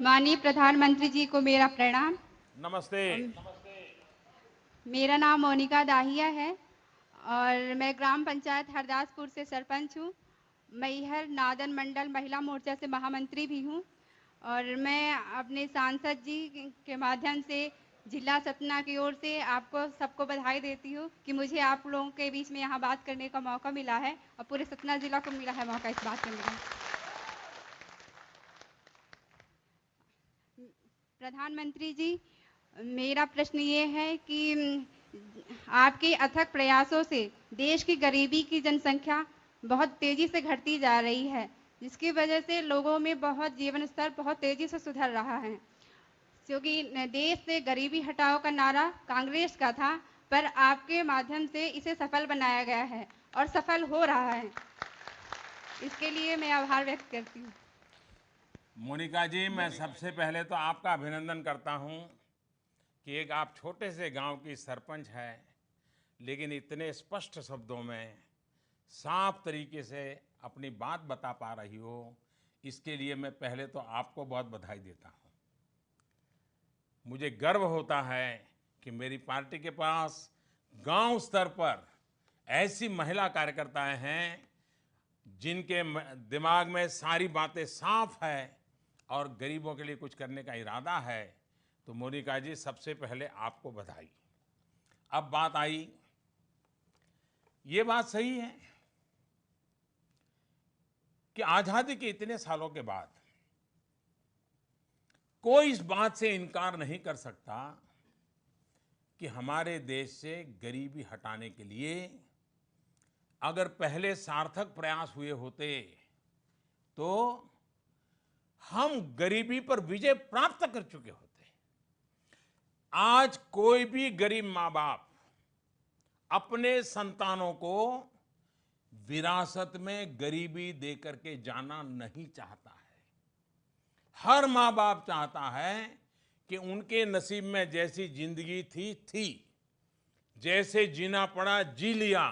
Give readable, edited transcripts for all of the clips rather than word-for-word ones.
माननीय प्रधानमंत्री जी को मेरा प्रणाम। नमस्ते। मेरा नाम मोनिका दाहिया है और मैं ग्राम पंचायत हरदासपुर से सरपंच हूँ। मैहर नादन मंडल महिला मोर्चा से महामंत्री भी हूँ और मैं अपने सांसद जी के माध्यम से जिला सतना की ओर से आपको सबको बधाई देती हूँ कि मुझे आप लोगों के बीच में यहाँ बात करने का मौका मिला है और पूरे सतना जिला को मिला है मौका इस बात करने का। प्रधानमंत्री जी, मेरा प्रश्न ये है कि आपके अथक प्रयासों से देश की गरीबी की जनसंख्या बहुत तेजी से घटती जा रही है, जिसकी वजह से लोगों में बहुत जीवन स्तर बहुत तेजी से सुधर रहा है। क्योंकि देश से गरीबी हटाओ का नारा कांग्रेस का था, पर आपके माध्यम से इसे सफल बनाया गया है और सफल हो रहा है। इसके लिए मैं आभार व्यक्त करती हूँ। मोनिका जी, मैं सबसे पहले तो आपका अभिनंदन करता हूं कि एक आप छोटे से गांव की सरपंच है, लेकिन इतने स्पष्ट शब्दों में साफ तरीके से अपनी बात बता पा रही हो। इसके लिए मैं पहले तो आपको बहुत बधाई देता हूं। मुझे गर्व होता है कि मेरी पार्टी के पास गांव स्तर पर ऐसी महिला कार्यकर्ताएं हैं जिनके दिमाग में सारी बातें साफ है और गरीबों के लिए कुछ करने का इरादा है। तो मोनिका जी, सबसे पहले आपको बधाई। अब बात आई, ये बात सही है कि आजादी के इतने सालों के बाद कोई इस बात से इनकार नहीं कर सकता कि हमारे देश से गरीबी हटाने के लिए अगर पहले सार्थक प्रयास हुए होते तो हम गरीबी पर विजय प्राप्त कर चुके होते। आज कोई भी गरीब माँ बाप अपने संतानों को विरासत में गरीबी देकर के जाना नहीं चाहता है। हर माँ बाप चाहता है कि उनके नसीब में जैसी जिंदगी थी, जैसे जीना पड़ा जी लिया,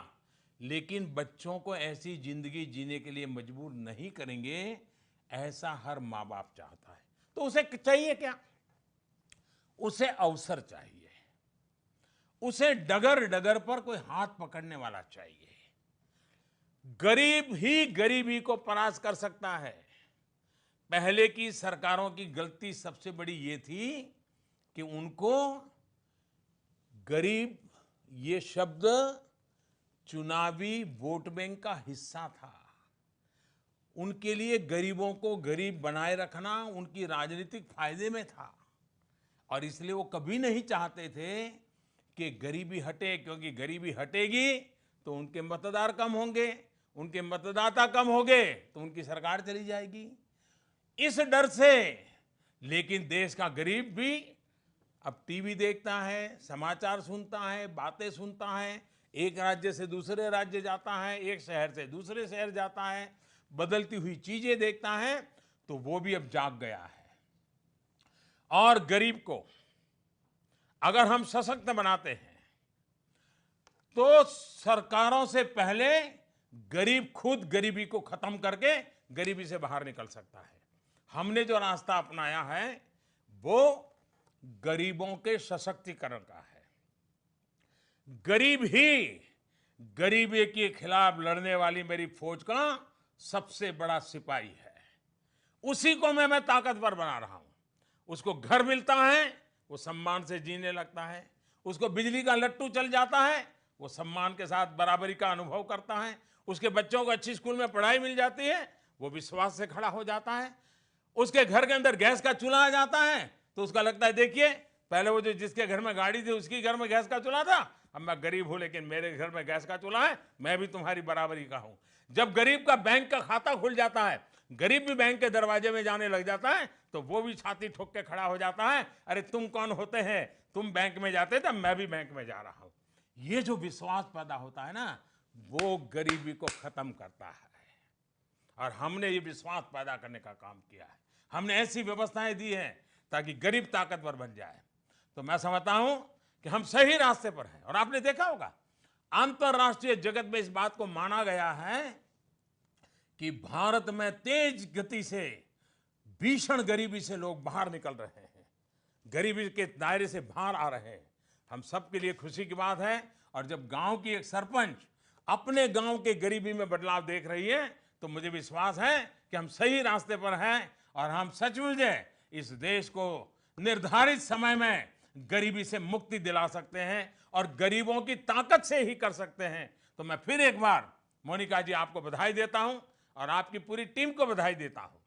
लेकिन बच्चों को ऐसी जिंदगी जीने के लिए मजबूर नहीं करेंगे, ऐसा हर माँ बाप चाहता है। तो उसे चाहिए क्या? उसे अवसर चाहिए, उसे डगर डगर पर कोई हाथ पकड़ने वाला चाहिए। गरीब ही गरीबी को परास्त कर सकता है। पहले की सरकारों की गलती सबसे बड़ी ये थी कि उनको गरीब ये शब्द चुनावी वोट बैंक का हिस्सा था। उनके लिए गरीबों को गरीब बनाए रखना उनकी राजनीतिक फायदे में था और इसलिए वो कभी नहीं चाहते थे कि गरीबी हटे, क्योंकि गरीबी हटेगी तो उनके मतदार कम होंगे, उनके मतदाता कम होंगे तो उनकी सरकार चली जाएगी। इस डर से, लेकिन देश का गरीब भी अब टीवी देखता है, समाचार सुनता है, बातें सुनता है, एक राज्य से दूसरे राज्य जाता है, एक शहर से दूसरे शहर जाता है, बदलती हुई चीजें देखता है, तो वो भी अब जाग गया है। और गरीब को अगर हम सशक्त बनाते हैं तो सरकारों से पहले गरीब खुद गरीबी को खत्म करके गरीबी से बाहर निकल सकता है। हमने जो रास्ता अपनाया है वो गरीबों के सशक्तिकरण का है। गरीब ही गरीबी के खिलाफ लड़ने वाली मेरी फौज का सबसे बड़ा सिपाही है। उसी को मैं ताकतवर बना रहा हूं। उसको घर मिलता है, वो सम्मान से जीने लगता है। उसको बिजली का लट्टू चल जाता है, वो सम्मान के साथ बराबरी का अनुभव करता है। उसके बच्चों को अच्छी स्कूल में पढ़ाई मिल जाती है, वो विश्वास से खड़ा हो जाता है। उसके घर के अंदर गैस का चूल्हा आ जाता है तो उसका लगता है, देखिए पहले वो जो जिसके घर में गाड़ी थी उसकी घर में गैस का चूल्हा था, अब मैं गरीब हूं लेकिन मेरे घर में गैस का चूल्हा है, मैं भी तुम्हारी बराबरी का हूं। जब गरीब का बैंक का खाता खुल जाता है, गरीब भी बैंक के दरवाजे में जाने लग जाता है, तो वो भी छाती ठोक के खड़ा हो जाता है, अरे तुम कौन होते हैं, तुम बैंक में जाते थे, मैं भी बैंक में जा रहा हूं। ये जो विश्वास पैदा होता है ना, वो गरीबी को खत्म करता है। और हमने ये विश्वास पैदा करने का काम किया है। हमने ऐसी व्यवस्थाएं दी हैं ताकि गरीब ताकतवर बन जाए। तो मैं समझता हूं कि हम सही रास्ते पर हैं। और आपने देखा होगा, अंतरराष्ट्रीय जगत में इस बात को माना गया है कि भारत में तेज गति से भीषण गरीबी से लोग बाहर निकल रहे हैं, गरीबी के दायरे से बाहर आ रहे हैं। हम सबके लिए खुशी की बात है। और जब गांव की एक सरपंच अपने गांव के गरीबी में बदलाव देख रही है, तो मुझे विश्वास है कि हम सही रास्ते पर हैं और हम सचमुच इस देश को निर्धारित समय में गरीबी से मुक्ति दिला सकते हैं और गरीबों की ताकत से ही कर सकते हैं। तो मैं फिर एक बार मोनिका जी आपको बधाई देता हूं और आपकी पूरी टीम को बधाई देता हूं।